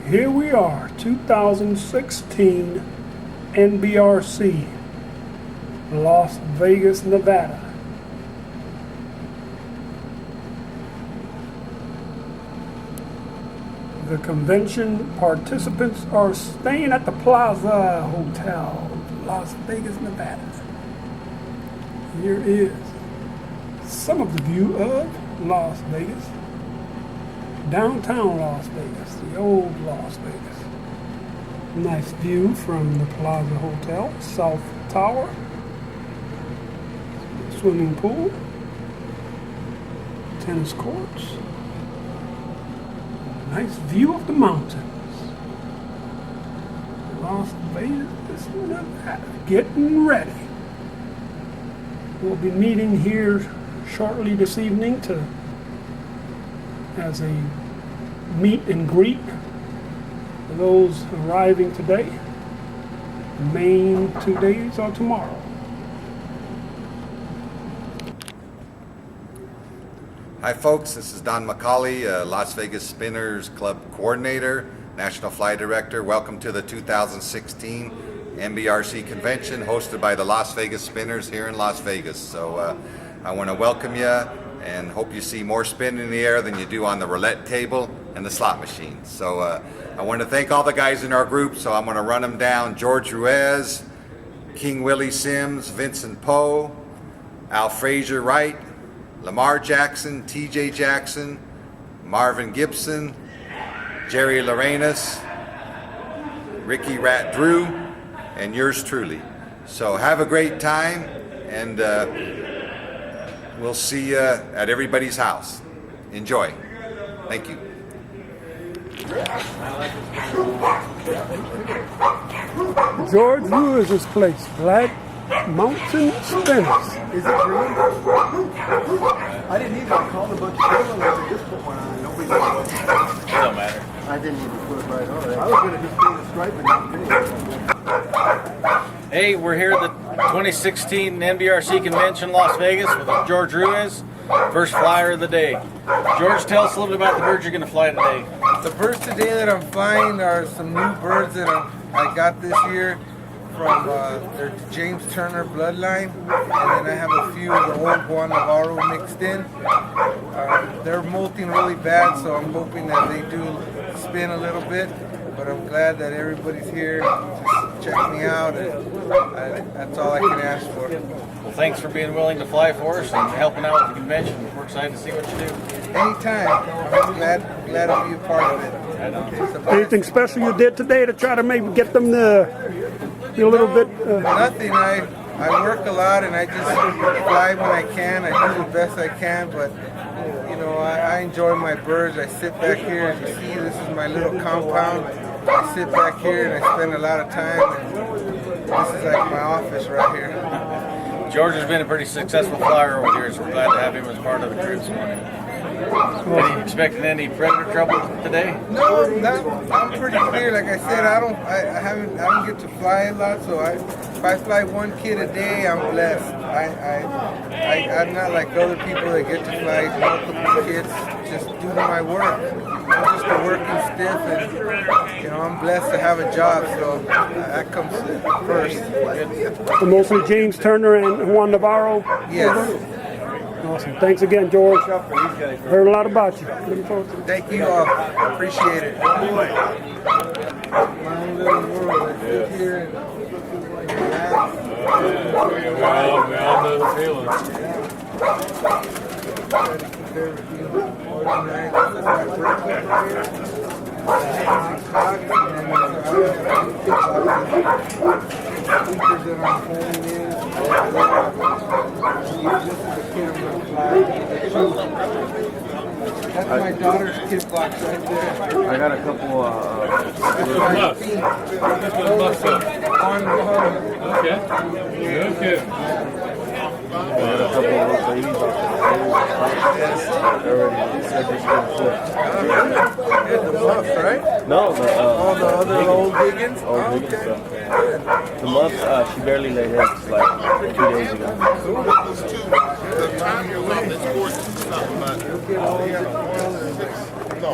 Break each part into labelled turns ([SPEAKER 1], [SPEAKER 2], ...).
[SPEAKER 1] Here we are, 2016 NBRC, Las Vegas, Nevada. The convention participants are staying at the Plaza Hotel, Las Vegas, Nevada. Here is some of the view of Las Vegas. Downtown Las Vegas, the old Las Vegas. Nice view from the Plaza Hotel, South Tower, swimming pool, tennis courts, nice view of the mountains. Las Vegas, Nevada, getting ready. We'll be meeting here shortly this evening as a meet and greet for those arriving today. The main 2 days are tomorrow.
[SPEAKER 2] Hi folks, this is Don McCauley, Las Vegas Spinners Club Coordinator, National Fly Director. Welcome to the 2016 NBRC Convention hosted by the Las Vegas Spinners here in Las Vegas. So I want to welcome you and hope you see more spin in the air than you do on the roulette table and the slot machine. So I want to thank all the guys in our group, so I'm going to run them down. George Ruiz, King Willie Sims, Vincent Poe, Al Frazier Wright, Lamar Jackson, TJ Jackson, Marvin Gibson, Jerry Lorenas, Ricky Rat Drew, and yours truly. So have a great time, and we'll see you at everybody's house. Enjoy. Thank you.
[SPEAKER 1] George Ruiz's place, Black Mountain Spinners.
[SPEAKER 3] Is it green? I didn't either. I called a bunch of people and I just put one on. Nobody knows.
[SPEAKER 4] It don't matter.
[SPEAKER 3] I didn't even put it right on. I was going to just paint a stripe and not paint.
[SPEAKER 4] Hey, we're here at the 2016 NBRC Convention, Las Vegas, with George Ruiz, first flyer of the day. George, tell us a little bit about the birds you're going to fly today.
[SPEAKER 5] The birds today that I'm flying are some new birds that I got this year from their James Turner bloodline, and then I have a few of the old Juan Navarro mixed in. They're molting really bad, so I'm hoping that they do spin a little bit, but I'm glad that everybody's here to check me out, and that's all I can ask for.
[SPEAKER 4] Well, thanks for being willing to fly for us and helping out with the convention. We're excited to see what you do.
[SPEAKER 5] Anytime. I'm glad to be a part of it.
[SPEAKER 4] I know.
[SPEAKER 1] Anything special you did today to try to maybe get them to be a little bit?
[SPEAKER 5] Nothing. I work a lot and I just fly when I can. I do the best I can, but you know, I enjoy my birds. I sit back here, as you see, this is my little compound. I sit back here and I spend a lot of time, and this is like my office right here.
[SPEAKER 4] George has been a pretty successful flyer over the years. We're glad to have him as part of the crew this morning. Are you expecting any predator trouble today?
[SPEAKER 5] No, I'm pretty clear. Like I said, I don't get to fly a lot, so if I fly one kid a day, I'm blessed. I'm not like other people that get to fly multiple kids just due to my work. I'm just a working stiff, and you know, I'm blessed to have a job, so that comes first.
[SPEAKER 1] So mostly James Turner and Juan Navarro?
[SPEAKER 5] Yes.
[SPEAKER 1] Awesome. Thanks again, George. Heard a lot about you. Looking forward to it.
[SPEAKER 5] Thank you all. Appreciate it. My own little world. I sit here and relax.
[SPEAKER 6] We all know the feeling.
[SPEAKER 5] Try to keep everything organized. That's my birthday here. 6 o'clock, and speakers that I'm pulling in. This is the kid I'm going to fly. That's my daughter's kid box right there.
[SPEAKER 3] I got a couple
[SPEAKER 6] Muffs. Okay. Okay.
[SPEAKER 3] I got a couple of those babies off the already said they
[SPEAKER 5] The muffs, right?
[SPEAKER 3] No,
[SPEAKER 5] All the other old biggins?
[SPEAKER 3] old biggins stuff. The muffs, she barely laid eggs like 2 days ago.
[SPEAKER 5] You'll get all the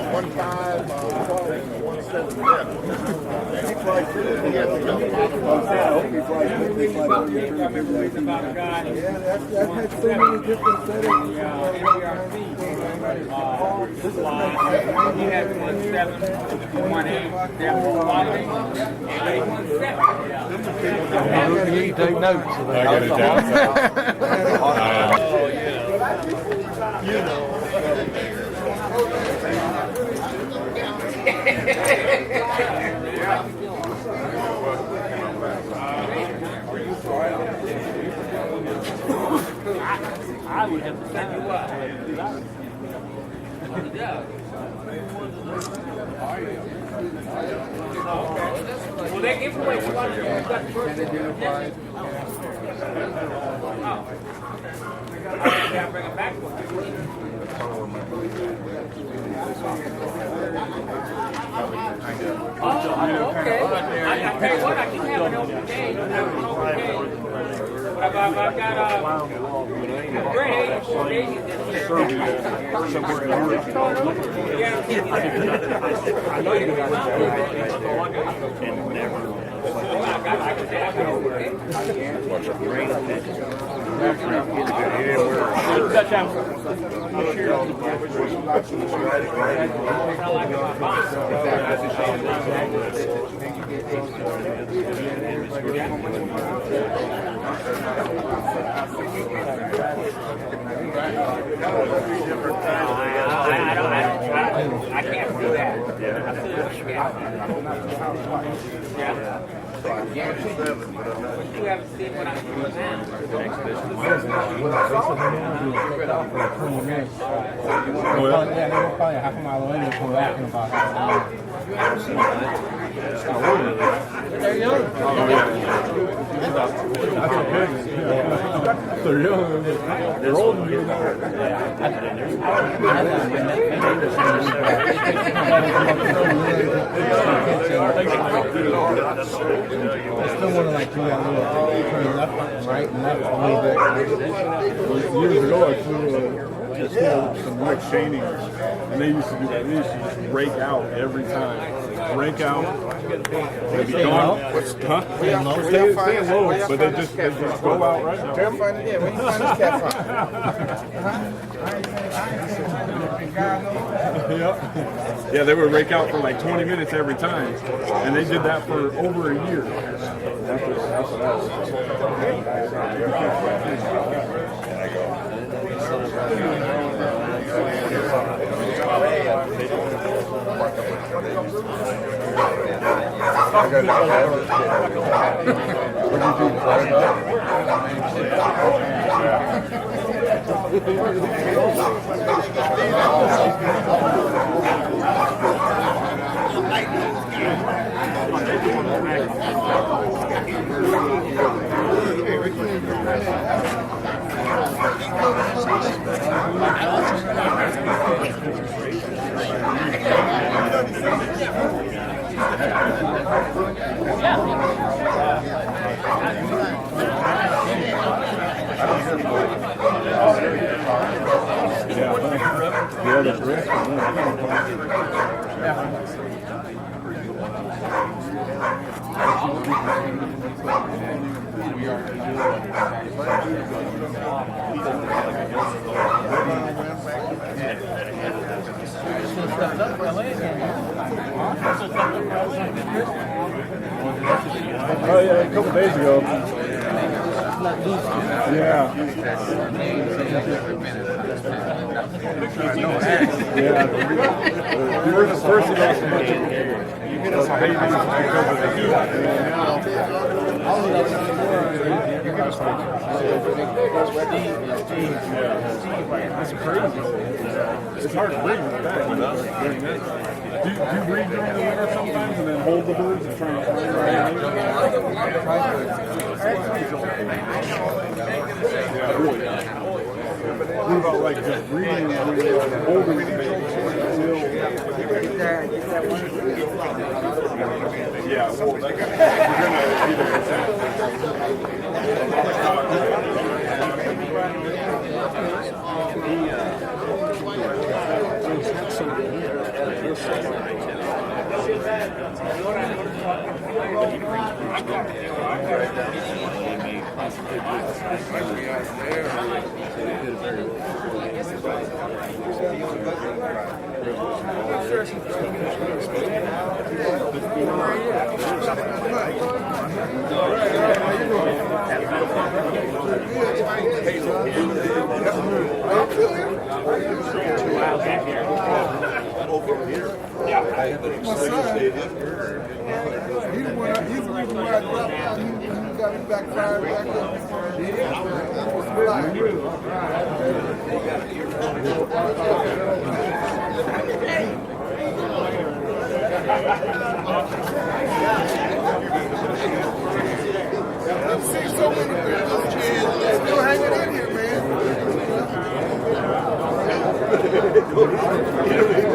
[SPEAKER 5] 1.5, I've had so many different settings.
[SPEAKER 7] He had 1-7, 1-8, that was quality. 1-7.
[SPEAKER 3] You take notes.
[SPEAKER 6] I got it down.
[SPEAKER 7] I would have to send you up. Well, they give away 200. You got the first identified. Yeah, bring it back. Oh, okay. I tell you what, I do have an open day. I have an open day. But I've got great age for babies this year. I know you're going to I can't do that. You haven't seen what I'm doing now.
[SPEAKER 3] Probably half a mile away and come back in about half an hour.
[SPEAKER 6] They're young. They're old.
[SPEAKER 3] I still want to like do that little turn left, right, and left a little bit.
[SPEAKER 8] Years ago, I flew some Rick Shaney, and they used to do that. They used to just rake out every time. Rake out. They'd be gone. Huh? Stay low, but they just go out right now.
[SPEAKER 5] Where you find this cat from?
[SPEAKER 8] Yeah, they would rake out for like 20 minutes every time, and they did that for over a year. That's what I Oh yeah, a couple days ago. Yeah. Yeah. We were the first to get a bunch of babies because of the heat. It's crazy. It's hard to breathe with that. Do you breathe during the winter sometimes and then hold the birds and try and fly around? Yeah, really. What about like just breathing when you're holding the baby? Yeah, well, you're gonna either
[SPEAKER 5] My son, he's the reason why I dropped out. He got me back fired back I've seen so many pictures, kids still hanging in here, man.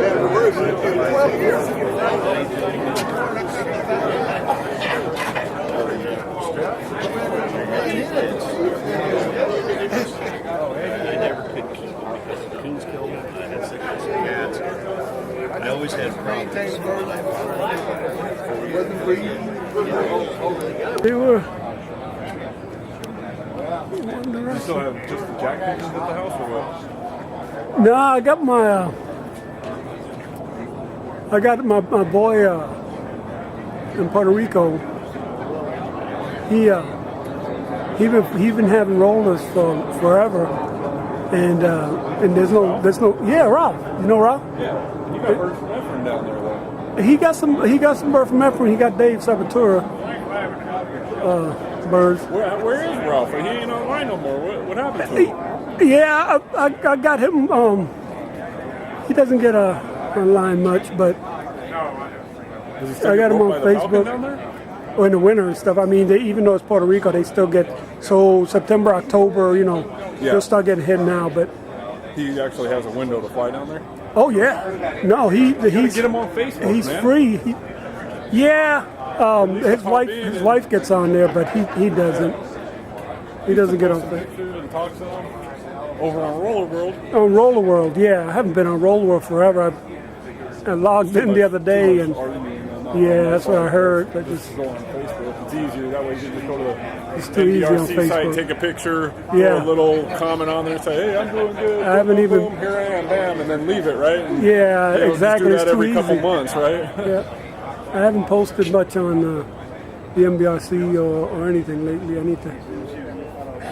[SPEAKER 5] 12 years
[SPEAKER 6] Coons killed me. I had sickness and cats. I always had problems.
[SPEAKER 1] They were.
[SPEAKER 8] You still have just the jack pigeons at the house or what?
[SPEAKER 1] No, I got my boy in Puerto Rico. He been having rollers for forever, and there's no yeah, Ralph. You know Ralph?
[SPEAKER 8] Yeah, you got birds from Ephraim down there though.
[SPEAKER 1] He got some bird from Ephraim. He got Dave Sabatura birds.
[SPEAKER 8] Where is Ralph? He ain't online no more. What happened to him?
[SPEAKER 1] Yeah, I got him. He doesn't get online much, but I got him on Facebook.
[SPEAKER 8] Down there?
[SPEAKER 1] Or in the winter and stuff. I mean, even though it's Puerto Rico, they still get September, October. They'll start getting hit now. But
[SPEAKER 8] He actually has a window to fly down there.
[SPEAKER 1] oh yeah, no, he's
[SPEAKER 8] Get him on Facebook.
[SPEAKER 1] he's
[SPEAKER 8] man.
[SPEAKER 1] free. His wife gets on there, but he doesn't. He doesn't get on Facebook.
[SPEAKER 8] Pictures and talk to them over on Roller World.
[SPEAKER 1] On Roller World, yeah, I haven't been on Roller World forever. I logged in the other day, and yeah, that's what I heard. But just
[SPEAKER 8] Go on Facebook. It's easier. That way you can just go to the
[SPEAKER 1] It's too easy on
[SPEAKER 8] NBRC site,
[SPEAKER 1] Facebook.
[SPEAKER 8] take a picture,
[SPEAKER 1] Yeah.
[SPEAKER 8] throw a little comment on there, say, hey, I'm doing good.
[SPEAKER 1] I haven't
[SPEAKER 8] boom,
[SPEAKER 1] even-
[SPEAKER 8] boom, here I am, bam, and then leave it, right? And,
[SPEAKER 1] yeah,
[SPEAKER 8] you know,
[SPEAKER 1] exactly.
[SPEAKER 8] Just
[SPEAKER 1] It's
[SPEAKER 8] do that
[SPEAKER 1] too
[SPEAKER 8] every couple
[SPEAKER 1] easy.
[SPEAKER 8] months, right?
[SPEAKER 1] Yeah, I haven't posted much on the NBRC or anything lately. I need to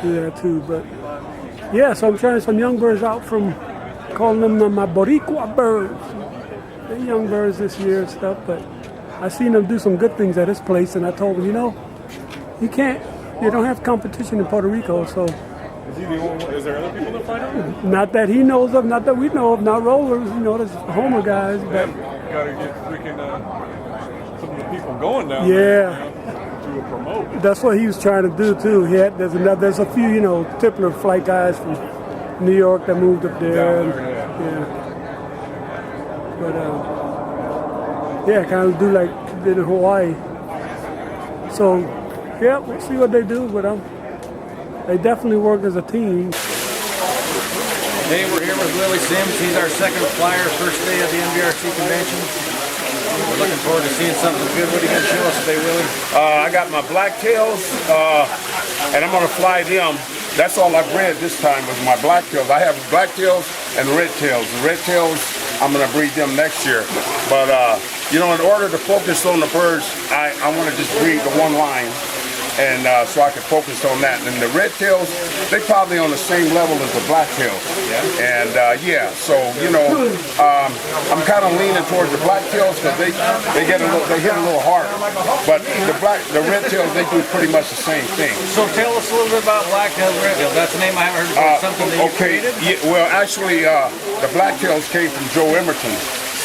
[SPEAKER 1] do that too. But yeah, so I'm trying some young birds out from calling them my Boricua birds. They're young birds this year and stuff. But I seen them do some good things at this place, and I told them, you don't have competition in Puerto Rico, so
[SPEAKER 8] Is he the only one? Is there other people that fly down there?
[SPEAKER 1] not that he knows of, not that we know of, not rollers. There's Homer guys, but
[SPEAKER 8] Gotta get freaking some of the people going down
[SPEAKER 1] Yeah.
[SPEAKER 8] there. To promote.
[SPEAKER 1] that's what he was trying to do too. There's a few, Tippler flight guys from New York that moved up there.
[SPEAKER 8] Down there,
[SPEAKER 1] Yeah. But kind of do like did in Hawaii. So yeah, we'll see what they do. But they definitely work as a team.
[SPEAKER 4] Today we're here with Willie Sims. He's our second flyer, first day of the NBRC convention. We're looking forward to seeing something good. What are you going to show us today, Willie?
[SPEAKER 9] I got my blacktails, and I'm going to fly them. That's all I bred this time was my blacktails. I have blacktails and redtails. The redtails, I'm going to breed them next year. But, in order to focus on the birds, I want to just breed the one line. And so I can focus on that. And the redtails, they probably on the same level as the blacktails. And so I'm kind of leaning towards the blacktails because they hit a little harder. But the redtails, they do pretty much the same thing.
[SPEAKER 4] So tell us a little bit about blacktails, redtails. That's a name I haven't heard before. Something that you created?
[SPEAKER 9] Yeah, well, actually, the blacktails came from Joe Emerton.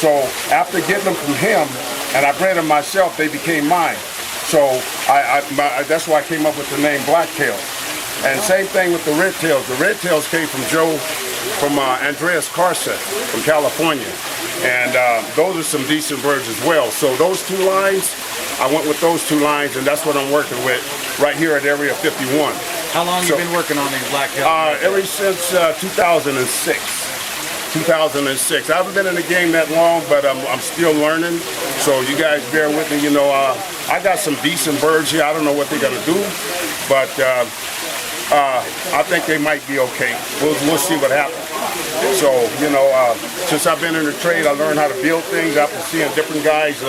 [SPEAKER 9] So after getting them from him, and I bred them myself, they became mine. So that's why I came up with the name Blacktails. And same thing with the Redtails. The Redtails came from Andreas Carset from California. And those are some decent birds as well. So those two lines, I went with those two lines, and that's what I'm working with right here at Area 51.
[SPEAKER 4] How long have you been working on these blacktails?
[SPEAKER 9] Ever since 2006. 2006. I haven't been in the game that long, but I'm still learning. So you guys bear with me. You know, I got some decent birds here. I don't know what they're gonna do, but I think they might be okay. We'll see what happens. So, you know, since I've been in the trade, I learned how to build things after seeing different guys'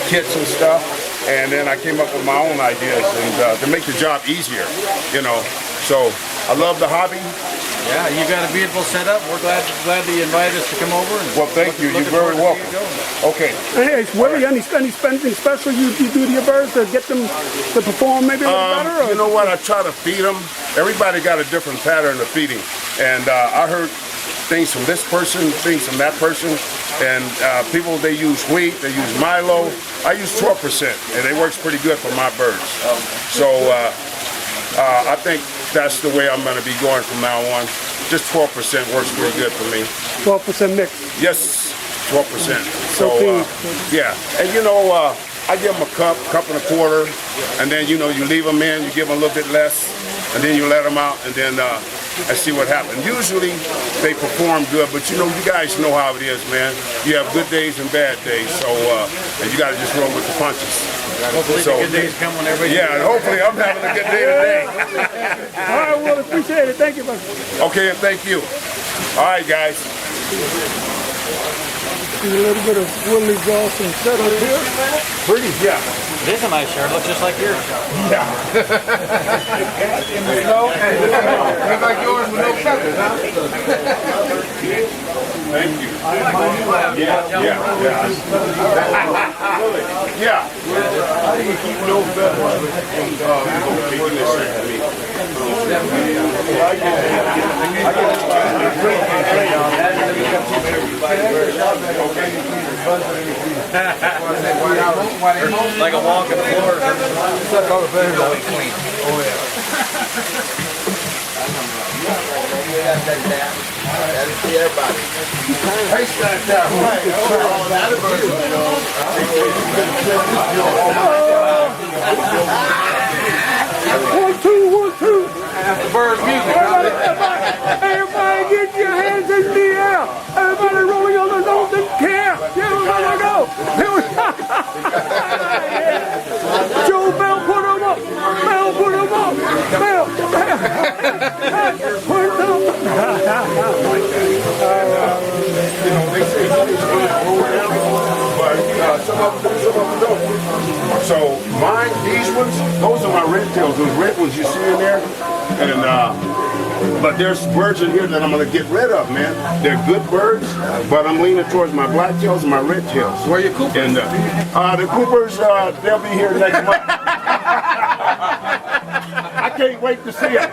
[SPEAKER 9] kits and stuff. And then I came up with my own ideas and to make the job easier, you know. So I love the hobby.
[SPEAKER 4] Yeah, you got a beautiful setup. We're glad that you invited us to come over. And
[SPEAKER 9] well, thank you. You're very welcome. Okay.
[SPEAKER 1] Hey, Willie, any anything special you do to your birds to get them to perform maybe a little better? Or?
[SPEAKER 9] You know what? I try to feed them. Everybody got a different pattern of feeding. And I heard things from this person, things from that person. And people, they use wheat, they use Milo. I use 12%, and it works pretty good for my birds. So I think that's the way I'm going to be going from now on. Just 12% works pretty good for me.
[SPEAKER 1] 12% mix.
[SPEAKER 9] Yes, 12%. So yeah, and you know, I give them a cup and a quarter, and then you know you leave them in, you give them a little bit less, and then you let them out, and then I see what happens. Usually they perform good, but you know, you guys know how it is, man. You have good days and bad days, so and you got to just roll with the punches.
[SPEAKER 4] Hopefully the good days come when everybody.
[SPEAKER 9] Yeah, and hopefully I'm having a good day today.
[SPEAKER 1] All right, well, appreciate it. Thank you, buddy.
[SPEAKER 9] Okay, and thank you. All right, guys.
[SPEAKER 1] See a little bit of Willie's awesome setup here.
[SPEAKER 9] Pretty, yeah.
[SPEAKER 4] It is a nice shirt. Looks just like yours.
[SPEAKER 9] Yeah.
[SPEAKER 5] Look like yours with no feathers, huh?
[SPEAKER 9] Thank you. Yeah.
[SPEAKER 8] How do you keep no feathers?
[SPEAKER 4] Like a walk in the floor.
[SPEAKER 1] One, two.
[SPEAKER 5] The bird's music.
[SPEAKER 1] Everybody get your hands in the air. Everybody rolling on the nose and care. Here we go. Joe Bell put him up. Bell put him up. Bell. Put him up.
[SPEAKER 9] You know, they say it's going to roll down, but some of them don't. So mine, these ones, those are my red tails. Those red ones you see in there. And but there's birds in here that I'm gonna get rid of, man. They're good birds, but I'm leaning towards my black tails and my red tails.
[SPEAKER 5] Where are your Coopers?
[SPEAKER 9] And the Coopers, they'll be here next month. I can't wait to see them.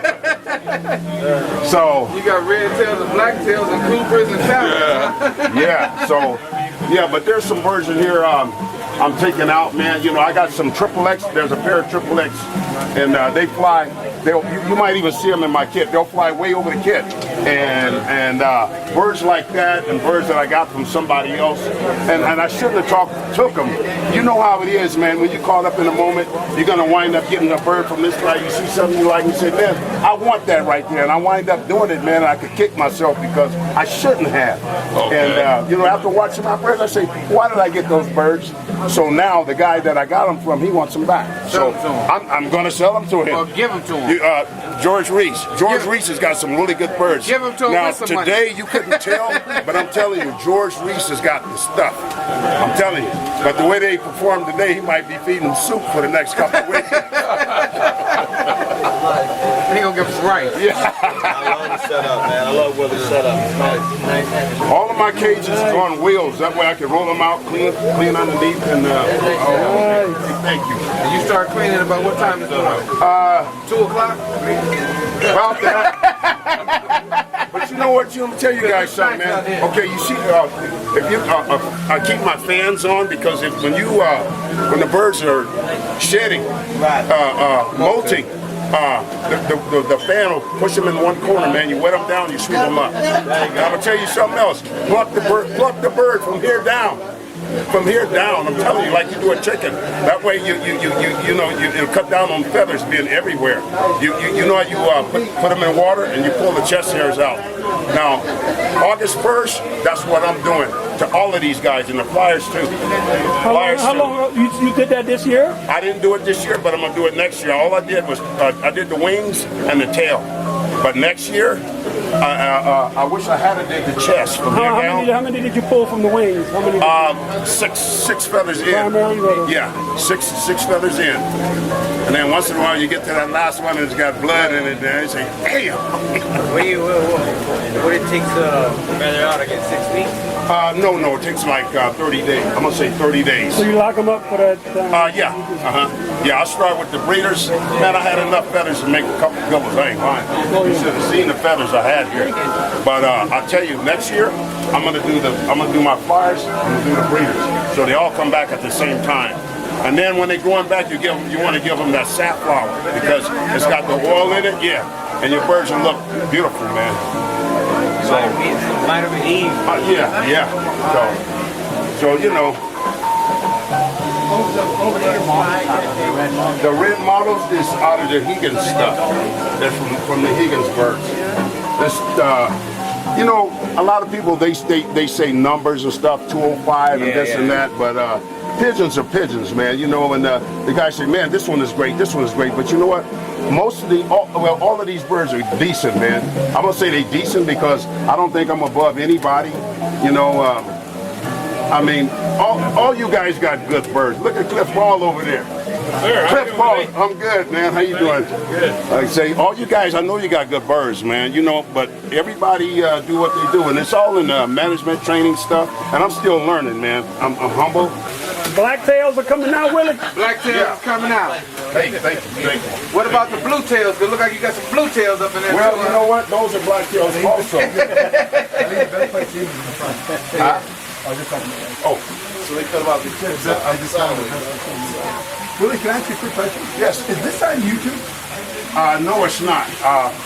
[SPEAKER 9] So
[SPEAKER 5] You got red tails and black tails and Coopers and Falcons.
[SPEAKER 9] yeah. So yeah, but there's some birds in here. I'm taking out, man. You know, I got some Triple X. There's a pair of Triple X, and they fly. You might even see them in my kit. They'll fly way over the kit. And birds like that, and birds that I got from somebody else, and I shouldn't have took them. You know how it is, man. When you caught up in a moment, you're gonna wind up getting a bird from this guy. You see something you like, and you say, man, I want that right there, and I wind up doing it, man. And I could kick myself because I shouldn't have. Okay. And you know, after watching my birds, I say, why did I get those birds? So now the guy that I got them from, he wants them back. So I'm going to sell them to him.
[SPEAKER 5] Or give them to him.
[SPEAKER 9] George Reese. George Reese has got some really good birds.
[SPEAKER 5] Give them to him
[SPEAKER 9] now,
[SPEAKER 5] with some
[SPEAKER 9] today
[SPEAKER 5] money.
[SPEAKER 9] you couldn't tell, but I'm telling you, George Reese has got the stuff. I'm telling you. But the way they perform today, he might be feeding them soup for the next couple of weeks.
[SPEAKER 5] He gonna give us right.
[SPEAKER 9] Yeah.
[SPEAKER 3] I love the setup, man. I love where the setup is nice.
[SPEAKER 9] All of my cages are on wheels. That way I can roll them out, clean underneath, and thank you.
[SPEAKER 5] And you start cleaning about what time is it? 2 o'clock?
[SPEAKER 9] About that. But you know what? I'm gonna tell you guys something, man. Okay, you see, if you, I keep my fans on because when the birds are shedding, molting. The fan will push them in one corner, man. You wet them down, you sweep them up. And I'm gonna tell you something else. Pluck the bird from here down. from here down. I'm telling you, like you do a chicken. That way it'll cut down on feathers being everywhere. You put them in water and you pull the chest hairs out. Now, August 1st, that's what I'm doing to all of these guys and the flyers too.
[SPEAKER 1] How long you did that this year?
[SPEAKER 9] I didn't do it this year, but I'm gonna do it next year. All I did was I did the wings and the tail. But next year, I wish I had did the chest from here down.
[SPEAKER 1] How many did you pull from the wings? How many?
[SPEAKER 9] Six feathers in.
[SPEAKER 1] Primarily?
[SPEAKER 9] Yeah, six feathers in. And then once in a while you get to that last one and it's got blood in it, and you say, damn.
[SPEAKER 4] What it takes to feather out again? 6 weeks?
[SPEAKER 9] No, it takes like 30 days. I'm gonna say 30 days.
[SPEAKER 1] So you lock them up for that?
[SPEAKER 9] Yeah. Yeah, I start with the breeders. Man, I had enough feathers to make a couple pillows. I ain't lying. You should have seen the feathers I had here. But I'll tell you, next year I'm gonna do my flyers. I'm gonna do the breeders, so they all come back at the same time. And then when they're going back, you want to give them that safflower because it's got the oil in it. Yeah, and your birds will look beautiful, man. So
[SPEAKER 4] vitamin E.
[SPEAKER 9] Yeah. So you know. The red models is out of the Higgins stuff. That's from the Higgins birds. That's a lot of people they say numbers and stuff, 205 and this and that, but pigeons are pigeons, man. You know, and the guys say, man, this one is great, but you know what? Most of all of these birds are decent, man. I'm gonna say they decent because I don't think I'm above anybody. You know. I mean, all you guys got good birds. Look at Cliff Ball over there. Cliff Ball, I'm good, man. How you doing? Good. Like I say, all you guys, I know you got good birds, man. You know, but everybody do what they do, and it's all in the management training stuff. And I'm still learning, man. I'm humble.
[SPEAKER 1] Blacktails are coming out, Willie.
[SPEAKER 5] Blacktails coming out.
[SPEAKER 9] Hey, thank you.
[SPEAKER 5] What about the blue tails? It look like you got some blue tails up in there.
[SPEAKER 9] Well, you know what? Those are blacktails also.
[SPEAKER 5] So they cut about the tips. I just found it.
[SPEAKER 3] Willie, can I ask you a quick question?
[SPEAKER 9] Yes.
[SPEAKER 3] Is this on YouTube?
[SPEAKER 9] No, it's not.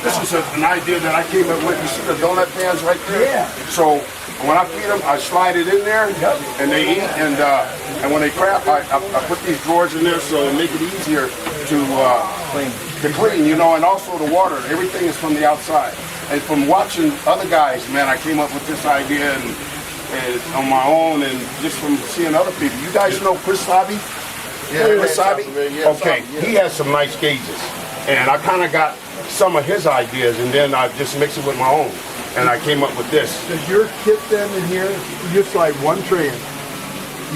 [SPEAKER 9] This is an idea that I came up with. You see the donut pans right there?
[SPEAKER 3] Yeah.
[SPEAKER 9] So when I feed them, I slide it in there, and they eat. And when they crap, I put these drawers in there so it make it easier to clean. You know, and also the water. Everything is from the outside. And from watching other guys, man, I came up with this idea and on my own, and just from seeing other people. You guys know Chris Sabi?
[SPEAKER 3] Yeah,
[SPEAKER 9] Chris Sabi? Okay, he has some nice gauges. And I kind of got some of his ideas, and then I just mixed it with my own. And I came up with this.
[SPEAKER 3] Does your kit then in here, you just like one tray in?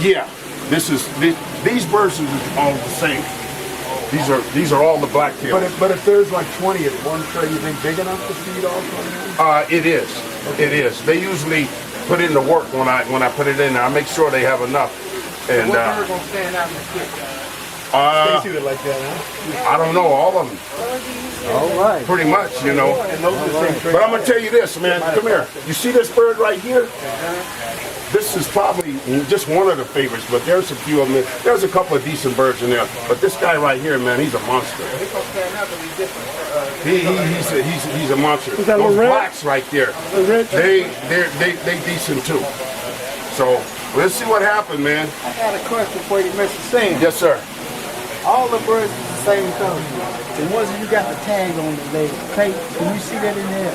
[SPEAKER 9] Yeah, these birds are all the same. These are all the blacktails.
[SPEAKER 3] But if there's like 20 in one tray, you think big enough to feed all 20?
[SPEAKER 9] It is. Okay. It is. They usually put in the work when I put it in there. I make sure they have enough. And
[SPEAKER 5] what bird gonna stand out in the kit?
[SPEAKER 3] Stacy would like that, huh?
[SPEAKER 9] I don't know, all of them.
[SPEAKER 3] All right.
[SPEAKER 9] Pretty much, you know.
[SPEAKER 3] And those are the same trays.
[SPEAKER 9] But I'm gonna tell you this, man. Come here. You see this bird right here? This is probably just one of the favorites, but there's a few of them. There's a couple of decent birds in there. But this guy right here, man, he's a monster. He's a monster.
[SPEAKER 1] Is that
[SPEAKER 9] Those
[SPEAKER 1] red?
[SPEAKER 9] blacks right there, they decent too. So let's see what happened, man.
[SPEAKER 5] I got a question for you, Mr. Sam.
[SPEAKER 9] Yes, sir.
[SPEAKER 5] All the birds is the same color. The ones that you got the tag on the leg, can you see that in there?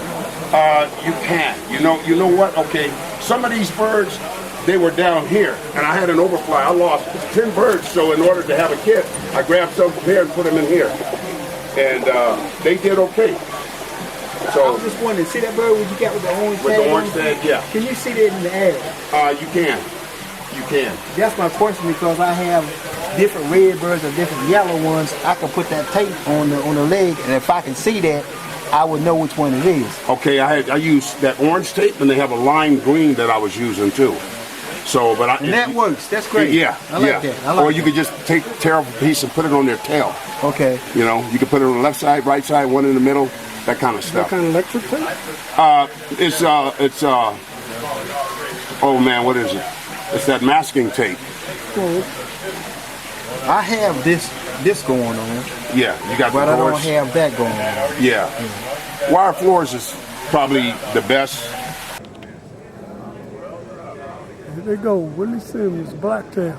[SPEAKER 9] You can. You know what? Okay, some of these birds, they were down here, and I had an overfly. I lost 10 birds, so in order to have a kit, I grabbed some from here and put them in here. And they did okay. So
[SPEAKER 5] I was just wondering, see that bird you got with the orange tag?
[SPEAKER 9] with the orange tag, yeah.
[SPEAKER 5] Can you see that in the air?
[SPEAKER 9] You can. You can.
[SPEAKER 5] That's my question, because I have different red birds and different yellow ones. I can put that tape on the leg, and if I can see that, I would know which one it is.
[SPEAKER 9] Okay, I used that orange tape, and they have a lime green that I was using too. So, but
[SPEAKER 5] and that works. That's great.
[SPEAKER 9] Yeah,
[SPEAKER 5] I like that.
[SPEAKER 9] Or you could just tear off a piece and put it on their tail.
[SPEAKER 5] Okay.
[SPEAKER 9] You know, you could put it on the left side, right side, one in the middle, that kind of stuff.
[SPEAKER 1] What kind of electric tape?
[SPEAKER 9] Oh man, what is it? It's that masking tape.
[SPEAKER 5] I have this going on.
[SPEAKER 9] Yeah, you got
[SPEAKER 5] but
[SPEAKER 9] the
[SPEAKER 5] I don't
[SPEAKER 9] doors.
[SPEAKER 5] have that going on.
[SPEAKER 9] Yeah. Wire floors is probably the best.
[SPEAKER 1] Here they go. Willie Sims, Blacktail.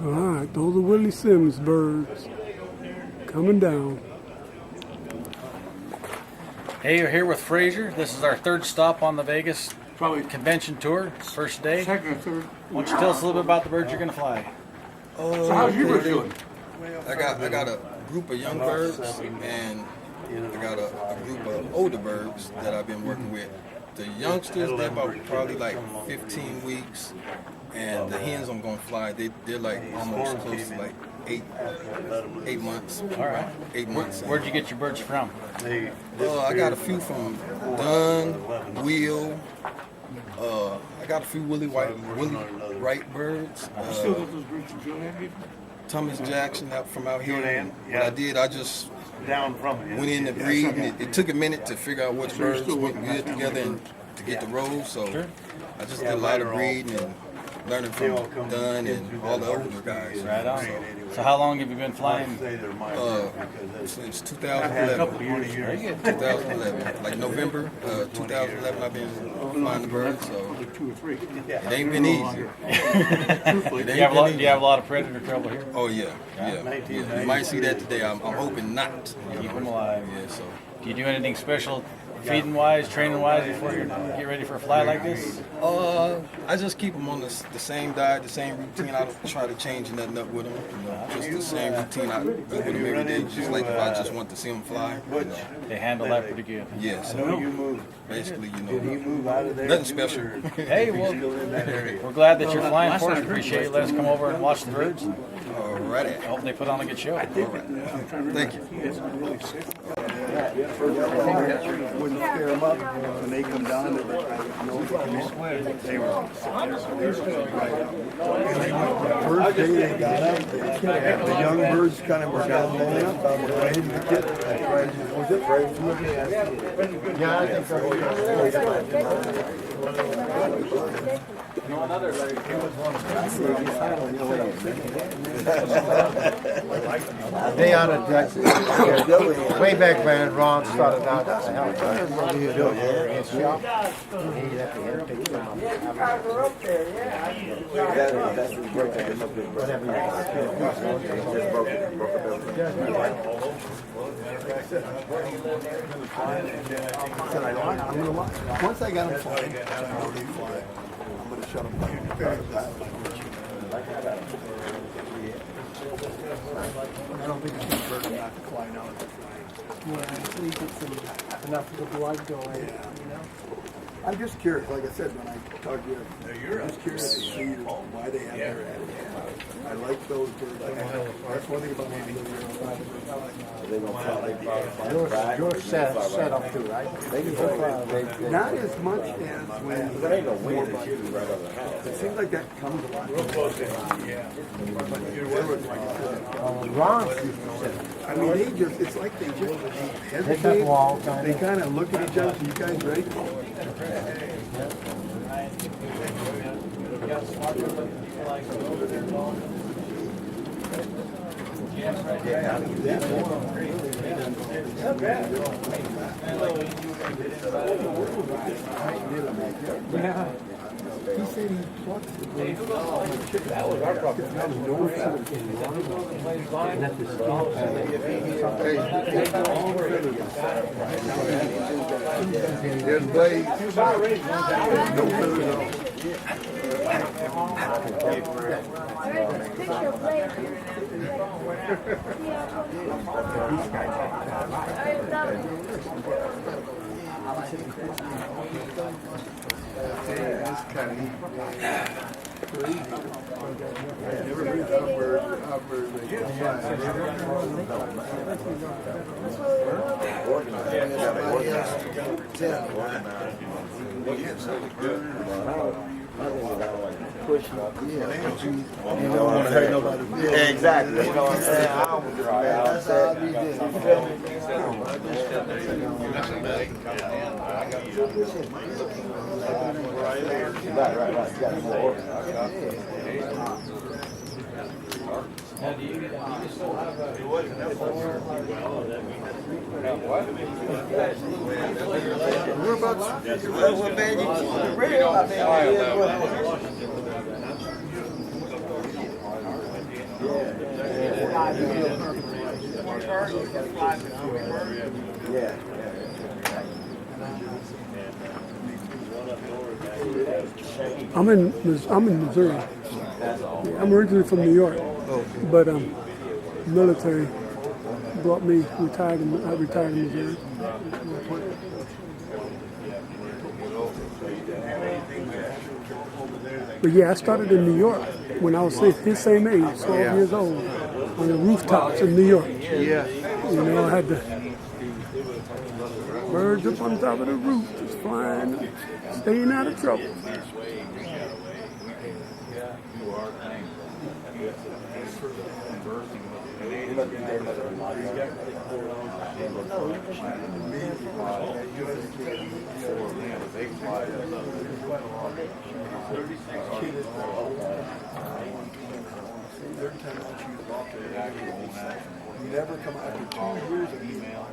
[SPEAKER 1] All right, those are Willie Sims birds coming down.
[SPEAKER 4] Hey, you're here with Frazier. This is our third stop on the Vegas convention tour. First day.
[SPEAKER 9] Second or third.
[SPEAKER 4] Why don't you tell us a little bit about the birds you're going to fly?
[SPEAKER 9] So how's your bird doing?
[SPEAKER 10] I got a group of young birds, and I got a group of older birds that I've been working with. The youngsters, they're about probably like 15 weeks, and the hens I'm gonna fly, they're like almost close to like eight months.
[SPEAKER 4] All right.
[SPEAKER 10] 8 months.
[SPEAKER 4] Where'd you get your birds from?
[SPEAKER 10] I got a few from Dunn, Wheel. I got a few Willie Wright birds. Thomas Jackson from out here. And what I did, I just went in to breed. And it took a minute to figure out which birds went good together and to get the roles. So I just did a lot of breeding and learning from Dunn and all the older guys.
[SPEAKER 4] Right on. So how long have you been flying?
[SPEAKER 10] Since 2011. 2011. Like November 2011, I've been flying the birds. So it ain't been easy.
[SPEAKER 4] Do you have a lot of predator trouble here?
[SPEAKER 10] Oh yeah. You might see that today. I'm hoping not.
[SPEAKER 4] Keep them alive.
[SPEAKER 10] Yeah. So.
[SPEAKER 4] Do you do anything special, feeding wise, training wise, before you get ready for a fly like this?
[SPEAKER 10] I just keep them on the same diet, the same routine. I don't try to change nothing up with them. You know, just the same routine I do with them every day. Just like if I just want to see them fly. You know.
[SPEAKER 4] They handle that pretty good.
[SPEAKER 10] Yeah. So basically, nothing special.
[SPEAKER 4] Hey, well, we're glad that you're flying for us. Appreciate you letting us come over and watch the birds.
[SPEAKER 10] All right.
[SPEAKER 4] I hope they put on a good show.
[SPEAKER 10] All right. Thank you.
[SPEAKER 3] Wouldn't scare them up when they come down. They were first day they got up. The young birds kind of were down low enough. I was ready to get. Was it right? Yeah, I think so.
[SPEAKER 11] They out of Texas. Way back when Ron started out as a helicopter.
[SPEAKER 3] Once I got them flying, I'm going to shut them down. I don't think it's going to hurt them not to fly now.
[SPEAKER 1] Yeah, so you get some enough of the blood going.
[SPEAKER 3] Yeah.
[SPEAKER 1] You know.
[SPEAKER 3] I'm just curious, like I said, when I talked to you, I'm just curious to see why they have their attitude. I like those birds. That's one thing about my
[SPEAKER 11] You're set up too, right?
[SPEAKER 3] not as much as when it seems like that comes a lot.
[SPEAKER 11] Ron used to set up.
[SPEAKER 3] I mean, it's like they just hesitate. They kind of look at each other. You guys ready?
[SPEAKER 1] Yeah.
[SPEAKER 3] He said he plucks the birds.
[SPEAKER 1] That was our problem.
[SPEAKER 3] There's Blade. No feathers at all. That's kind of crazy. I never read how birds they can You don't want to hurt nobody.
[SPEAKER 11] Exactly. You know what I'm saying? I almost just that's all we did. You feel me? Right. You got more.
[SPEAKER 3] Well, man, you keep it real. I mean,
[SPEAKER 1] I'm in Missouri. Yeah, I'm originally from New York, but military brought me. I retired in Missouri. But yeah, I started in New York when I was his same age, 12 years old, on the rooftops in New York.
[SPEAKER 11] Yeah.
[SPEAKER 1] You know, I had the birds up on top of the roof, just flying, staying out of trouble.
[SPEAKER 3] You never come after 2 years of email.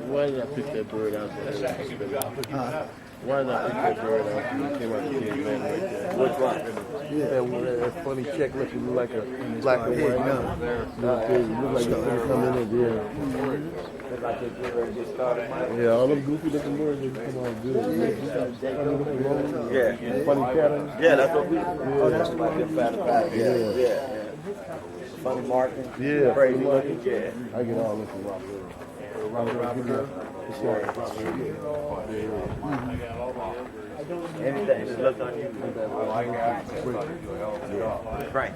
[SPEAKER 6] Why did I pick that bird out there? Why did I pick that bird out there? It came out the game, man, right there. Which one? Yeah, that funny check looking like a black and white. Look like it's gonna come in there. Yeah, all them goofy looking birds, they come out good. Yeah. Funny pattern. Yeah, that's what we. Oh, that's like the pattern. Yeah. Funny marking. Yeah. Crazy looking. Yeah. I get all this from Robert. Anything that looks on you. Right.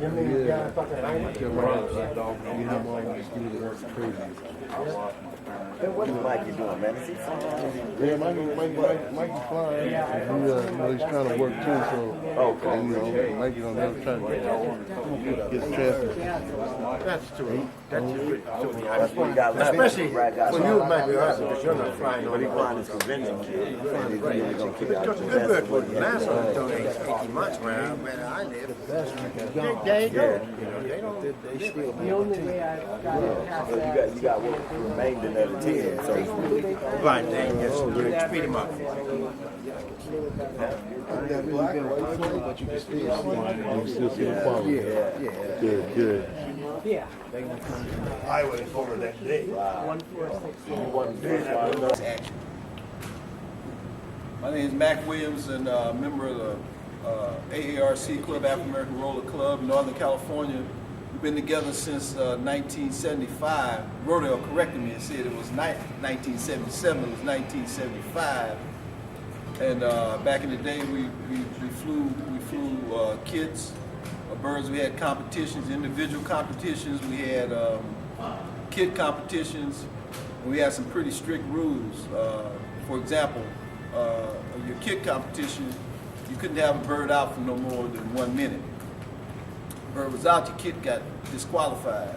[SPEAKER 6] What is Mikey doing, man? Is he flying? Yeah, Mikey's flying. He's trying to work too, so Mikey don't have time to get stressed. That's true. That's what you got left. Especially for you, Mikey, because you're not flying. But he's flying his convention. Good bird for the last one, donate 18 months where I live. There you go. They still the only way I got you got what remained in that 10. So right there, yes, speed him up. But you can still see the quality. Yeah. Good. Yeah. I was over that day.
[SPEAKER 10] My name is Mac Williams, and a member of the AARC Club, African American Roller Club, Northern California. We've been together since 1975. Rodale corrected me and said it was 1977. It was 1975. And back in the day, we flew kits, birds. We had competitions, individual competitions. We had kit competitions. And we had some pretty strict rules. For example, your kit competition, you couldn't have a bird out for no more than 1 minute. If the bird was out, your kit got disqualified.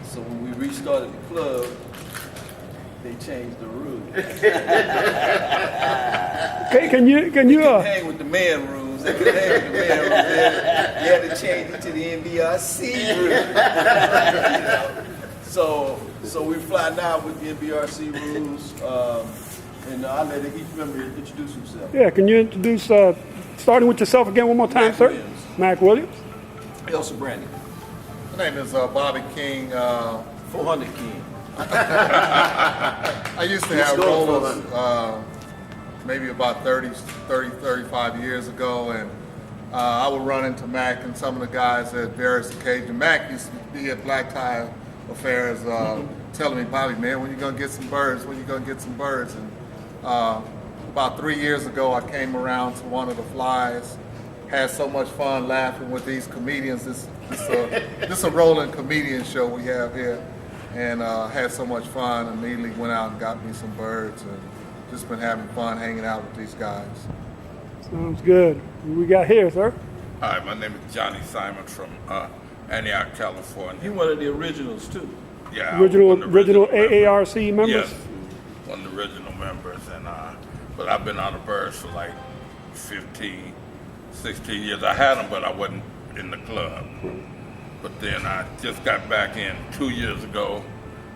[SPEAKER 10] So when we restarted the club, they changed the rules.
[SPEAKER 1] Okay, can you
[SPEAKER 10] hang with the man rules. They could hang with the man rules. You had to change it to the NBRC rules. So we fly now with the NBRC rules. And I'll let each member introduce himself.
[SPEAKER 1] Yeah, can you introduce, starting with yourself again one more time, sir?
[SPEAKER 10] Williams.
[SPEAKER 1] Mac Williams.
[SPEAKER 10] Elsa Brandy.
[SPEAKER 12] My name is Bobby King.
[SPEAKER 10] 400 King.
[SPEAKER 12] I used to have rollers maybe about 35 years ago, and I would run into Mac and some of the guys at various occasions. Mac used to be at black tie affairs telling me, Bobby, man, when you gonna get some birds? When you gonna get some birds? And about 3 years ago, I came around to one of the flies, had so much fun laughing with these comedians. This is a rolling comedian show we have here, and had so much fun. Immediately went out and got me some birds, and just been having fun hanging out with these guys.
[SPEAKER 1] Sounds good. What we got here, sir?
[SPEAKER 13] Hi, my name is Johnny Simon from Antioch, California.
[SPEAKER 10] You're one of the originals too.
[SPEAKER 13] Yeah,
[SPEAKER 1] Original AARC members?
[SPEAKER 13] Yes, one of the original members, and but I've been on the birds for like 15, 16 years. I had them, but I wasn't in the club. But then I just got back in 2 years ago.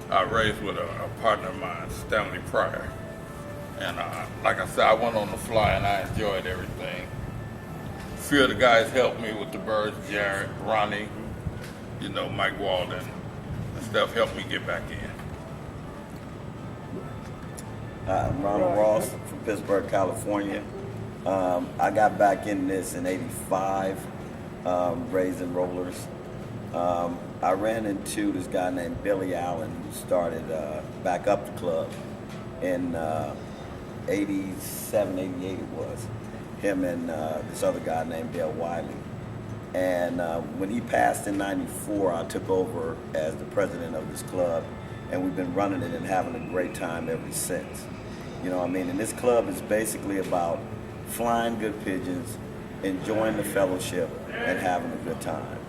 [SPEAKER 13] I raised with a partner of mine, Stanley Pryor. And like I said, I went on the fly and I enjoyed everything. few of the guys helped me with the birds, Jared, Ronnie, you know, Mike Walden and stuff helped me get back in.
[SPEAKER 14] I'm Ronald Ross from Pittsburgh, California. I got back in this in '85, raising rollers. I ran into this guy named Billy Allen who started back up the club in 87, 88 it was. Him and this other guy named Dale Wiley. And when he passed in '94, I took over as the president of this club, and we've been running it and having a great time ever since. You know what I mean? And this club is basically about flying good pigeons, enjoying the fellowship, and having a good time.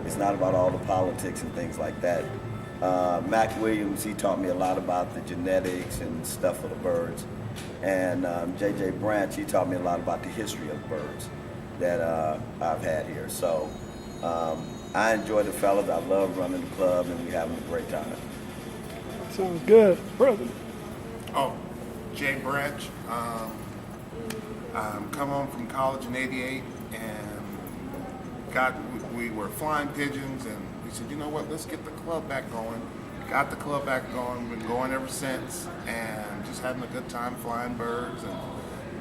[SPEAKER 14] It's not about all the politics and things like that. Mac Williams, he taught me a lot about the genetics and stuff of the birds. And J.J. Branch, he taught me a lot about the history of birds that I've had here. So I enjoy the fellas. I love running the club, and we're having a great time.
[SPEAKER 1] Sounds good. Brother.
[SPEAKER 15] Oh, Jay Branch. Come home from college in '88, and we were flying pigeons, and we said, you know what, let's get the club back going. Got the club back going, been going ever since, and just having a good time flying birds and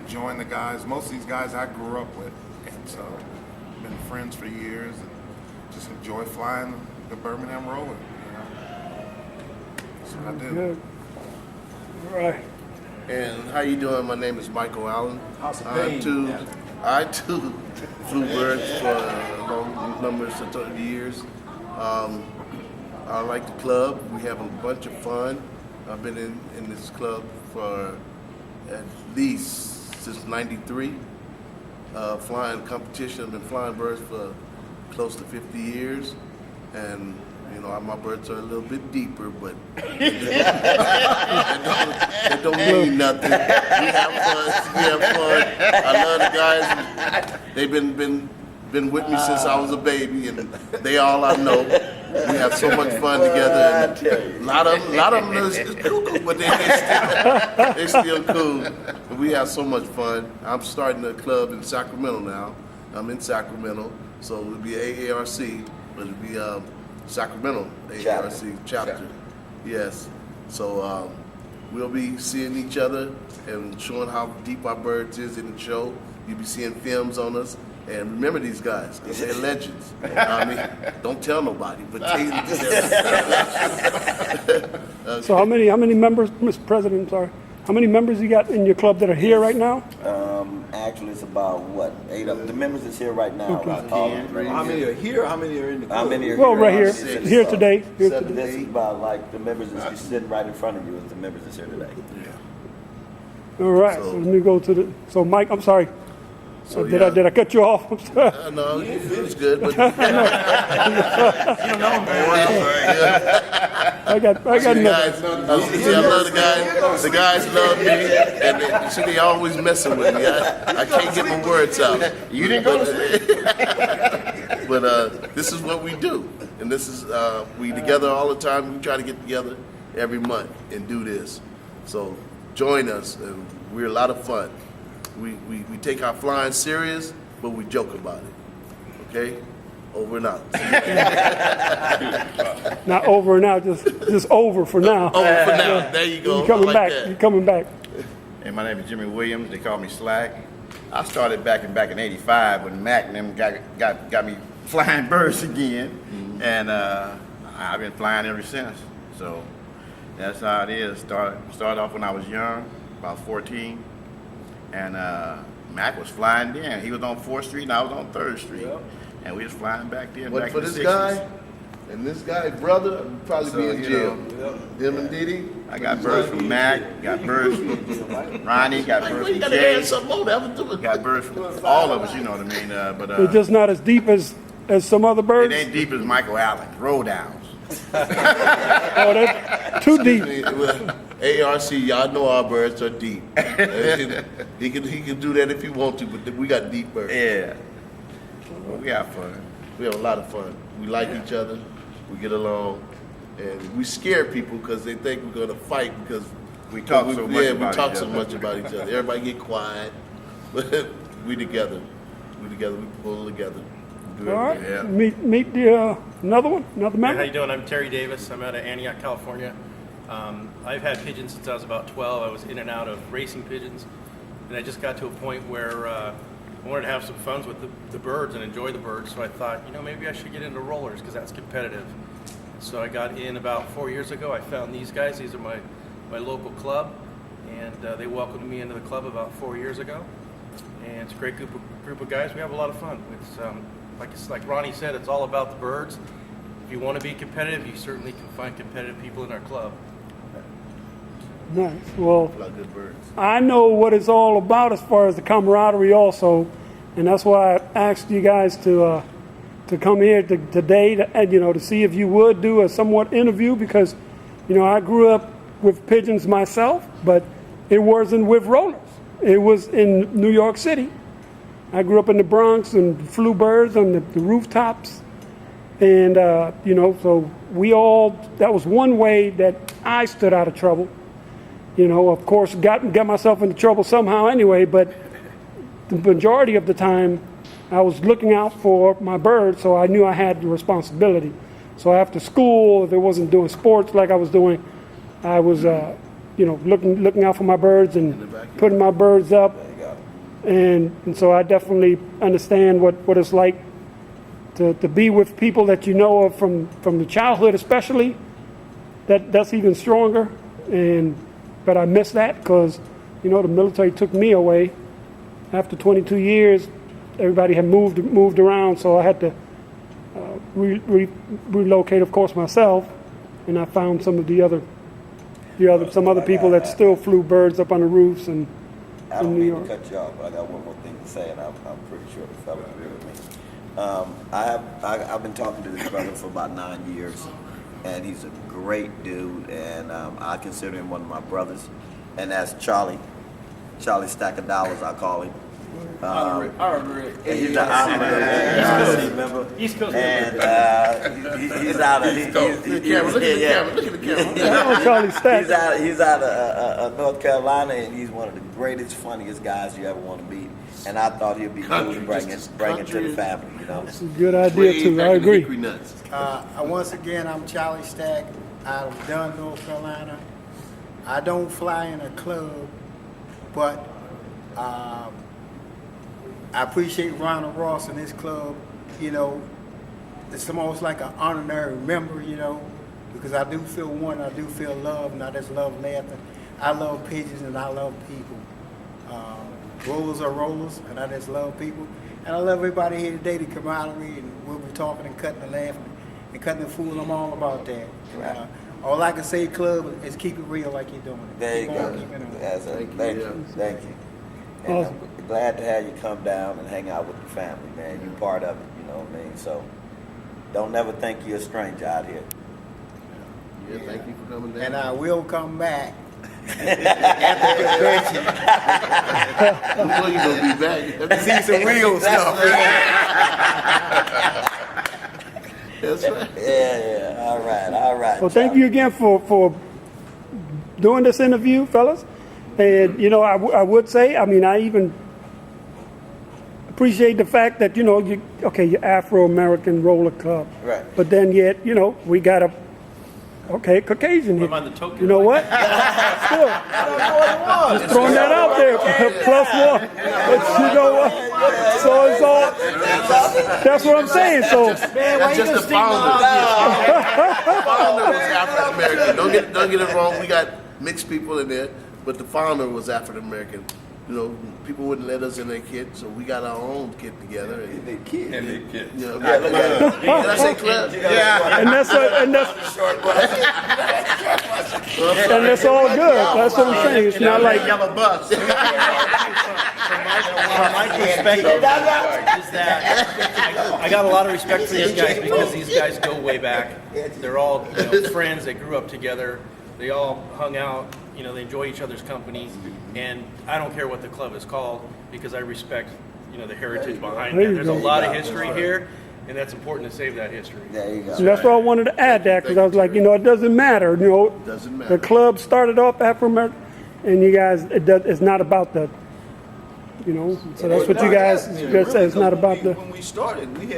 [SPEAKER 15] enjoying the guys. Most of these guys I grew up with, and so been friends for years, and just enjoy flying the Birmingham roller. You know? That's what I do.
[SPEAKER 1] Good. All right.
[SPEAKER 6] And how you doing? My name is Michael Allen.
[SPEAKER 15] How's it
[SPEAKER 6] I
[SPEAKER 15] been?
[SPEAKER 6] too flew birds for a long numbers of years. I like the club. We have a bunch of fun. I've been in this club for at least since '93. Flying competition. I've been flying birds for close to 50 years, and you know my birds are a little bit deeper, but it don't mean nothing. We have fun. I love the guys. They've been with me since I was a baby, and they all I know. We have so much fun together. And a lot of them is cuckoo, but they're still cool. But we have so much fun. I'm starting a club in Sacramento now. I'm in Sacramento, so it'll be AARC, but it'll be Sacramento AARC chapter. Yes. So we'll be seeing each other and showing how deep our birds is in the show. You'll be seeing films on us. And remember these guys, because they're legends. I mean, don't tell nobody, but
[SPEAKER 1] So how many members, Mr. President, I'm sorry, how many members you got in your club that are here right now?
[SPEAKER 14] Actually, it's about, 8 of the members that's here right now.
[SPEAKER 1] Okay.
[SPEAKER 14] About 10.
[SPEAKER 3] How many are here? How many are in the club?
[SPEAKER 14] How many are
[SPEAKER 1] Well,
[SPEAKER 14] here?
[SPEAKER 1] right here,
[SPEAKER 14] Six.
[SPEAKER 1] here today. Here
[SPEAKER 14] This
[SPEAKER 1] today.
[SPEAKER 14] is about like the members that's sitting right in front of you is the members that's here today.
[SPEAKER 1] All right, so let me go to the, so Mike, I'm sorry.
[SPEAKER 6] So,
[SPEAKER 1] did I cut you off? I'm sorry.
[SPEAKER 6] No, it was good, but
[SPEAKER 1] I got
[SPEAKER 6] I
[SPEAKER 1] nothing.
[SPEAKER 6] love the guys. The guys love me, and they always messing with me. I can't get my words out.
[SPEAKER 14] You didn't go to
[SPEAKER 6] sleep. But this is what we do, and this is we together all the time. We try to get together every month and do this. So join us, and we're a lot of fun. We take our flying serious, but we joke about it. Okay? Over and out.
[SPEAKER 1] Not over and out, just over for now.
[SPEAKER 6] Over for now. There you go.
[SPEAKER 1] You're coming
[SPEAKER 6] I like
[SPEAKER 1] back.
[SPEAKER 6] that.
[SPEAKER 1] You're coming back.
[SPEAKER 16] Hey, my name is Jimmy Williams. They call me Slack. I started back in '85 when Mac and them got me flying birds again, and I've been flying ever since. So that's how it is. Started off when I was young, about 14, and Mac was flying then. He was on 4th Street and I was on 3rd Street, and we was flying back then.
[SPEAKER 6] But
[SPEAKER 16] back
[SPEAKER 6] for
[SPEAKER 16] in the
[SPEAKER 6] this
[SPEAKER 16] 60s.
[SPEAKER 6] guy and this guy brother would probably be in jail. Them and Diddy.
[SPEAKER 16] I got birds from Mac, got birds from Ronnie, got birds from Jay, got birds from all of us, you know what I mean.
[SPEAKER 1] They're just not as deep as some other birds.
[SPEAKER 16] It ain't deep as Michael Allen, roll downs.
[SPEAKER 1] Oh, that's too deep.
[SPEAKER 6] ARC, y'all know our birds are deep. He can do that if he want to, but we got deep birds.
[SPEAKER 16] Yeah. We have fun.
[SPEAKER 6] We have a lot of fun. We like each other. We get along, and we scare people because they think we're gonna fight because
[SPEAKER 16] we talk so much about each other.
[SPEAKER 6] Everybody get quiet, but we together. we together, we pull together. Do
[SPEAKER 1] All right.
[SPEAKER 6] everything.
[SPEAKER 1] Meet the another one, another
[SPEAKER 17] Hey,
[SPEAKER 1] member.
[SPEAKER 17] how you doing? I'm Terry Davis. I'm out of Antioch, California. I've had pigeons since I was about 12. I was in and out of racing pigeons, and I just got to a point where I wanted to have some fun with the birds and enjoy the birds. So I thought, maybe I should get into rollers because that's competitive. So I got in about 4 years ago. I found these guys. These are my local club, and they welcomed me into the club about 4 years ago. And it's a great group of guys. We have a lot of fun. It's like Ronnie said, it's all about the birds. If you want to be competitive, you certainly can find competitive people in our club.
[SPEAKER 1] Nice. Well,
[SPEAKER 6] A lot of good birds.
[SPEAKER 1] I know what it's all about as far as the camaraderie also, and that's why I asked you guys to come here today to see if you would do a somewhat interview because, I grew up with pigeons myself, but it wasn't with rollers. It was in New York City. I grew up in the Bronx and flew birds on the rooftops, and so that was one way that I stood out of trouble. Of course, got myself into trouble somehow anyway, but the majority of the time I was looking out for my birds, so I knew I had the responsibility. So after school, if I wasn't doing sports like I was doing, I was, looking out for my birds and putting my birds up. And so I definitely understand what it's like to be with people that you know of from the childhood especially. That's even stronger. But I miss that because, the military took me away. After 22 years, everybody had moved around, so I had to relocate, of course, myself. And I found some other people that still flew birds up on the roofs in New York.
[SPEAKER 14] I don't mean to cut you off, but I got one more thing to say, and I'm pretty sure the fellow agree with me. I've been talking to this brother for about 9 years. And he's a great dude, and I consider him one of my brothers. And that's Charlie Stack of Dollars, I call him.
[SPEAKER 10] Honorary.
[SPEAKER 14] And he's an honorary member.
[SPEAKER 17] East Coast
[SPEAKER 14] and he's out of
[SPEAKER 1] Charlie Stack.
[SPEAKER 14] He's out of North Carolina, and he's one of the greatest, funniest guys you ever want to meet. And I thought he'd be cool to bring it to the family.
[SPEAKER 1] It's a good idea too. I agree.
[SPEAKER 11] Once again, I'm Charlie Stack out of Dunn, North Carolina. I don't fly in a club, but I appreciate Ronald Ross and his club. It's almost like an honorary member, because I do feel love, and I just love laughing. I love pigeons and I love people. Rollers are rollers, and I just love people. And I love everybody here today, the camaraderie, and we'll be talking and cutting and laughing and cutting the fool. I'm all about that. All I can say, club, is keep it real like you're doing it.
[SPEAKER 14] There you go. Thank you. And
[SPEAKER 1] Awesome.
[SPEAKER 14] I'm glad to have you come down and hang out with the family, man. You're part of it, you know what I mean? So don't never think you're a stranger out here.
[SPEAKER 6] Yeah, thank you for coming down.
[SPEAKER 11] And I will come back. After the convention.
[SPEAKER 6] I know you're gonna be back.
[SPEAKER 11] See some real stuff.
[SPEAKER 6] That's right.
[SPEAKER 14] Yeah. All right.
[SPEAKER 1] Well, thank you again for doing this interview, fellas. And I would say, I even appreciate the fact that you're Afro-American roller club,
[SPEAKER 14] right?
[SPEAKER 1] But then yet we got a Caucasian here.
[SPEAKER 17] I'm the token.
[SPEAKER 1] You know what? Still,
[SPEAKER 11] I don't know what it was.
[SPEAKER 1] just throwing that out there. Plus one. But you know what? So it's all. That's what I'm saying. So
[SPEAKER 6] That's just the founder. The founder was African American. Don't get it wrong. We got mixed people in there, but the founder was African American. People wouldn't let us in their kit, so we got our own kit together. And
[SPEAKER 14] they kid.
[SPEAKER 6] Did I say club? Yeah.
[SPEAKER 1] and that's all good. That's what I'm saying. It's not like
[SPEAKER 6] yellow bus.
[SPEAKER 17] I got a lot of respect for these guys because these guys go way back. They're all friends. They grew up together. They all hung out. They enjoy each other's company. And I don't care what the club is called because I respect the heritage behind it. There's a lot of history here, and that's important to save that history.
[SPEAKER 14] There you go.
[SPEAKER 1] So that's why I wanted to add that because I was like, it doesn't matter.
[SPEAKER 6] Doesn't matter.
[SPEAKER 1] The club started off Afro American, and you guys, it's not about the You know, so that's what you guys just said. It's not about the.
[SPEAKER 18] When we started, we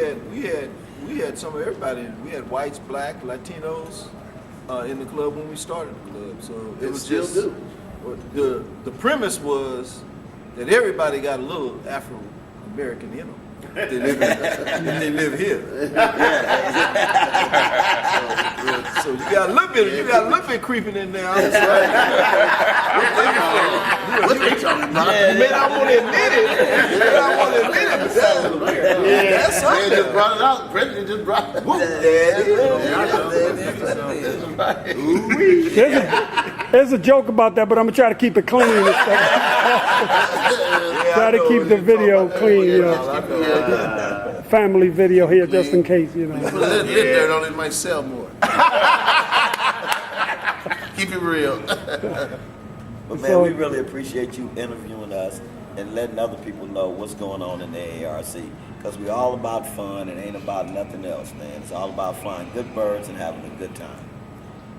[SPEAKER 18] had some of everybody. We had whites, black, Latinos in the club when we started the club. So it was just the premise was that everybody got a little Afro American in them. They live here. So you got a little bit creeping in there. That's right.
[SPEAKER 16] What they talking about?
[SPEAKER 18] You may not want to admit it. But that's a little bit. That's something.
[SPEAKER 16] They just brought it out. President just brought it out.
[SPEAKER 1] There's a joke about that, but I'm gonna try to keep it clean. And stuff. Try to keep the video clean. You know. Family video here, just in case. You know.
[SPEAKER 18] Put a little dirt on it, might sell more. Keep it real.
[SPEAKER 14] But man, we really appreciate you interviewing us and letting other people know what's going on in the AARC. Because we're all about fun and ain't about nothing else, man. It's all about flying good birds and having a good time.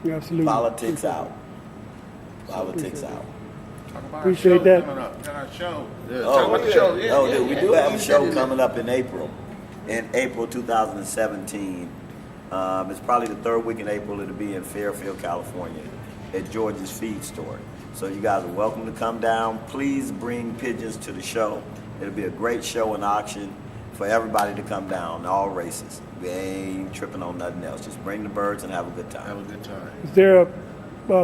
[SPEAKER 1] Absolutely.
[SPEAKER 14] Politics out. Politics out.
[SPEAKER 1] Appreciate that.
[SPEAKER 16] Our show.
[SPEAKER 14] Oh, we do have a show coming up in April. In April 2017. It's probably the third week in April. It'll be in Fairfield, California at George's Feed Store. So you guys are welcome to come down. Please bring pigeons to the show. It'll be a great show and auction for everybody to come down, all races. We ain't tripping on nothing else. Just bring the birds and have a good time.
[SPEAKER 16] Have a good time.
[SPEAKER 1] Is there a,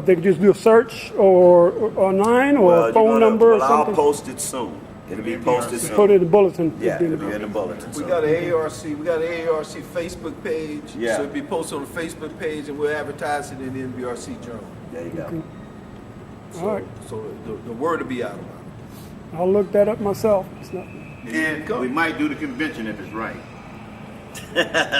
[SPEAKER 1] they can just do a search or online or a phone number or something?
[SPEAKER 14] I'll post it soon. It'll be posted soon.
[SPEAKER 1] Put it in the bulletin.
[SPEAKER 14] Yeah, it'll be in the bulletin.
[SPEAKER 18] We got an AARC. We got an AARC Facebook page.
[SPEAKER 14] Yeah.
[SPEAKER 18] So it'll be posted on the Facebook page, and we'll advertise it in the NBRC Journal.
[SPEAKER 14] There you go.
[SPEAKER 1] Okay.
[SPEAKER 18] So,
[SPEAKER 1] All right.
[SPEAKER 18] So the word will be out about it.
[SPEAKER 1] I'll look that up myself. It's not.
[SPEAKER 16] And we might do the convention if it's right.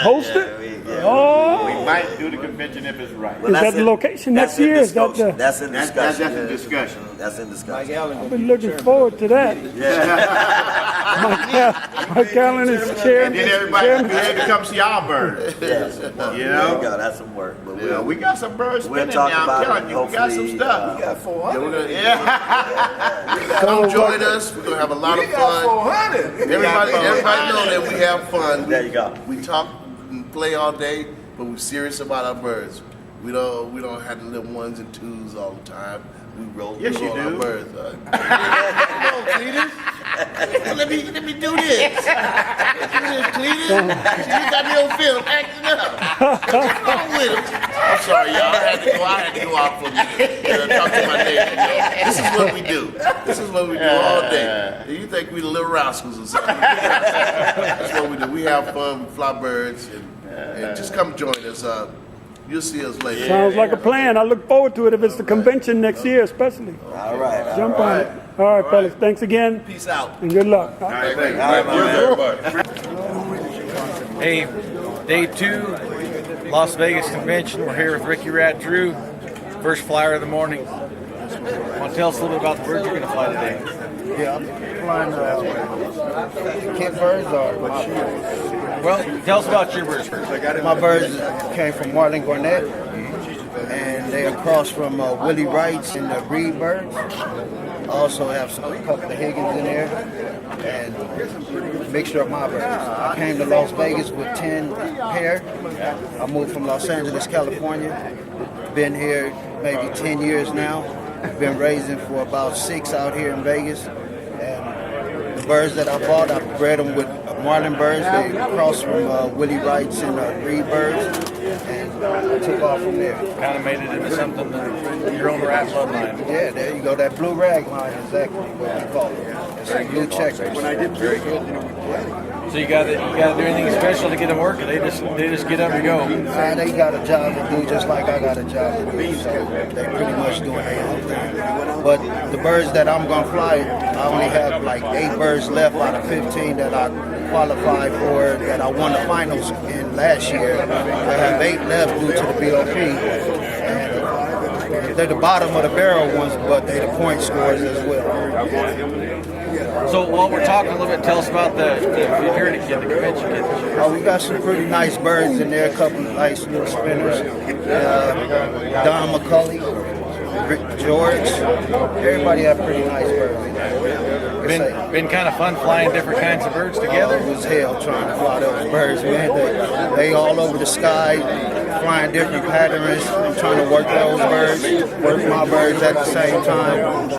[SPEAKER 1] Host it?
[SPEAKER 14] Yeah.
[SPEAKER 1] Oh.
[SPEAKER 16] We might do the convention if it's right.
[SPEAKER 1] Is that the location next year? Is that the?
[SPEAKER 14] That's in discussion.
[SPEAKER 16] That's in discussion.
[SPEAKER 14] That's in discussion.
[SPEAKER 18] Mike Allen.
[SPEAKER 1] I've been looking forward to that. Mike Allen is chairman.
[SPEAKER 16] And then everybody had to come see our birds.
[SPEAKER 14] Yes.
[SPEAKER 16] You
[SPEAKER 14] There you
[SPEAKER 16] know?
[SPEAKER 14] go. That's some work. But
[SPEAKER 16] Yeah, we got some birds
[SPEAKER 14] we'll
[SPEAKER 16] spinning
[SPEAKER 14] talk
[SPEAKER 16] now.
[SPEAKER 14] about
[SPEAKER 16] I'm telling
[SPEAKER 14] it,
[SPEAKER 16] you, we got some
[SPEAKER 14] hopefully,
[SPEAKER 16] stuff.
[SPEAKER 18] We got 400.
[SPEAKER 16] Yeah.
[SPEAKER 18] Come join us. We're gonna have a lot of fun.
[SPEAKER 16] 400.
[SPEAKER 18] Everybody know that we have fun.
[SPEAKER 14] There you go.
[SPEAKER 18] We talk and play all day, but we're serious about our birds. We don't have the little ones and twos all the time. We roll
[SPEAKER 16] Yes, you
[SPEAKER 18] on
[SPEAKER 16] do.
[SPEAKER 18] our birds. Come on, Cletus. Let me do this. Cletus. You got me on film acting up. What's wrong with him? I'm sorry, y'all. I had to go out for a minute. Talk to my neighbor. You know? This is what we do. This is what we do all day. You think we the little rascals or something? That's what we do. We have fun. We fly birds, and just come join us. You'll see us later.
[SPEAKER 1] Sounds like a plan. I look forward to it if it's the convention next year, especially.
[SPEAKER 14] All right.
[SPEAKER 1] Jump on it. All right, fellas. Thanks again.
[SPEAKER 18] Peace out.
[SPEAKER 1] And good luck.
[SPEAKER 16] All right, thank you.
[SPEAKER 4] Hey, day 2, Las Vegas convention. We're here with Ricky Rat Drew, first flyer of the morning. Want to tell us a little bit about the birds you're going to fly today?
[SPEAKER 19] Yeah, I'm flying kit birds or my birds.
[SPEAKER 4] Well, tell us about your birds first.
[SPEAKER 19] My birds came from Marlin Garnett, and they are crossed from Willie Wrights and the Breed birds. I also have a couple of Higgins in there, and a mixture of my birds. I came to Las Vegas with 10 pair. I moved from Los Angeles, California. Been here maybe 10 years now. Been raising for about 6 out here in Vegas. And the birds that I bought, I bred them with Marlin birds. They crossed from Willie Wrights and Breed birds. And I took off from there.
[SPEAKER 4] Kind of made it into something that your own rat bloodline.
[SPEAKER 19] Yeah, there you go. That blue rag line is exactly what we call it. It's a blue checkers.
[SPEAKER 4] Very good. So you got to do anything special to get them working? They just get up and go.
[SPEAKER 19] They got a job to do just like I got a job to do. So they pretty much doing their own thing. But the birds that I'm gonna fly, I only have like 8 birds left out of 15 that I qualified for that I won the finals in last year. I have 8 left due to the BOP. And they're the bottom of the barrel ones, but they're the point scorers as well.
[SPEAKER 4] So while we're talking a little bit, tell us about the security kit, the convention kit.
[SPEAKER 19] Oh, we got some pretty nice birds in there, a couple of nice little spinners. Don McCulley, Rick George, everybody have pretty nice birds in there. I say.
[SPEAKER 4] Been kind of fun flying different kinds of birds together.
[SPEAKER 19] It was hell trying to fly those birds, man. They all over the sky, flying different patterns, trying to work those birds, work my birds at the same time.